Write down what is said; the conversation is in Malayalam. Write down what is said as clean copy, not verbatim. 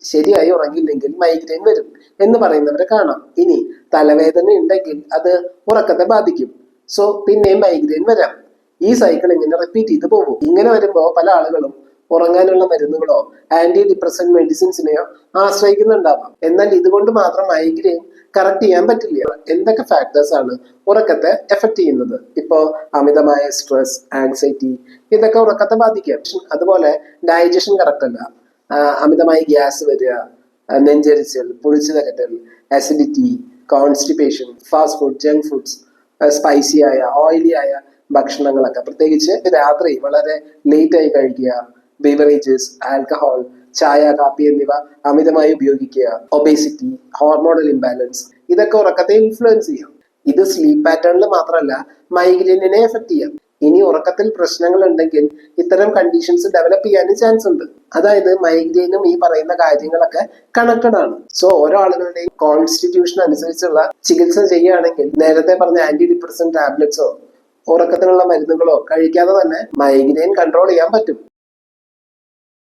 ശരിയായി ഉറങ്ങിയില്ലെങ്കിൽ മൈഗ്രെയിൻ വരും എന്ന് പറയുന്നവരെ കാണാം. ഇനി തലവേദന ഉണ്ടെങ്കിൽ അത് ഉറക്കത്തെ ബാധിക്കും. സോ പിന്നെയും മൈഗ്രെയിൻ വരാം. ഈ സൈക്കിൾ ഇങ്ങനെ റിപ്പീറ്റ് ചെയ്ത് പോകും. ഇങ്ങനെ വരുമ്പോൾ പല ആളുകളും ഉറങ്ങാനുള്ള മരുന്നുകളോ ആന്റി ഡിപ്രസന്റ് മെഡിസിൻസിനെയോ ആശ്രയിക്കുന്നുണ്ടാവാം. എന്നാൽ ഇതുകൊണ്ട് മാത്രം മൈഗ്രെയിൻ കറക്റ്റ് ചെയ്യാൻ പറ്റില്ല. എന്തൊക്കെ ഫാക്ടേഴ്സ് ആണ് ഉറക്കത്തെ എഫക്ട് ചെയ്യുന്നത്? ഇപ്പോ അമിതമായ സ്ട്രെസ്, ആങ്സൈറ്റി, ഇതൊക്കെ ഉറക്കത്തെ ബാധിക്കാം. അതുപോലെ ഡൈജഷൻ കറക്റ്റ് അല്ല, അമിതമായി ഗ്യാസ് വരിക, നെഞ്ചരിച്ചൽ, പൊളിച്ചു തകറ്റൽ, acidity, constipation, fast food, junk foods, spicy ആയ ഓയിലി ആയ ഭക്ഷണങ്ങളൊക്കെ, പ്രത്യേകിച്ച് രാത്രി വളരെ ലേറ്റ് ആയി കഴിക്കുക, ബിവറേജസ്, ആൽക്കഹോൾ, ചായ, കാപ്പി എന്നിവ അമിതമായി ഉപയോഗിക്കുക, ഒബേസിറ്റി, ഹോർമോണൽ ഇംബാലൻസ്, ഇതൊക്കെ ഉറക്കത്തെ ഇൻഫ്ലുവൻസ് ചെയ്യാം. ഇത് സ്ലീപ്പ് പാറ്റേണിൽ മാത്രമല്ല മൈഗ്രെയിനിനെ എഫക്ട് ചെയ്യാം. ഇനി ഉറക്കത്തിൽ പ്രശ്നങ്ങൾ ഉണ്ടെങ്കിൽ ഇത്തരം കണ്ടീഷൻസ് ഡെവലപ്പ് ചെയ്യാനും ചാൻസ് ഉണ്ട്. അതായത് മൈഗ്രെയിനും ഈ പറയുന്ന കാര്യങ്ങളൊക്കെ കണക്റ്റഡ് ആണ്. സോ ഓരോ ആളുകളുടെയും കോൺസ്റ്റിറ്റ്യൂഷൻ അനുസരിച്ചുള്ള ചികിത്സ ചെയ്യുകയാണെങ്കിൽ നേരത്തെ പറഞ്ഞ ആന്റി ഡിപ്രസന്റ് ടാബ്ലറ്റ്സോ ഉറക്കത്തിനുള്ള മരുന്നുകളോ കഴിക്കാതെ തന്നെ മൈഗ്രെയിൻ കൺട്രോൾ ചെയ്യാൻ പറ്റും.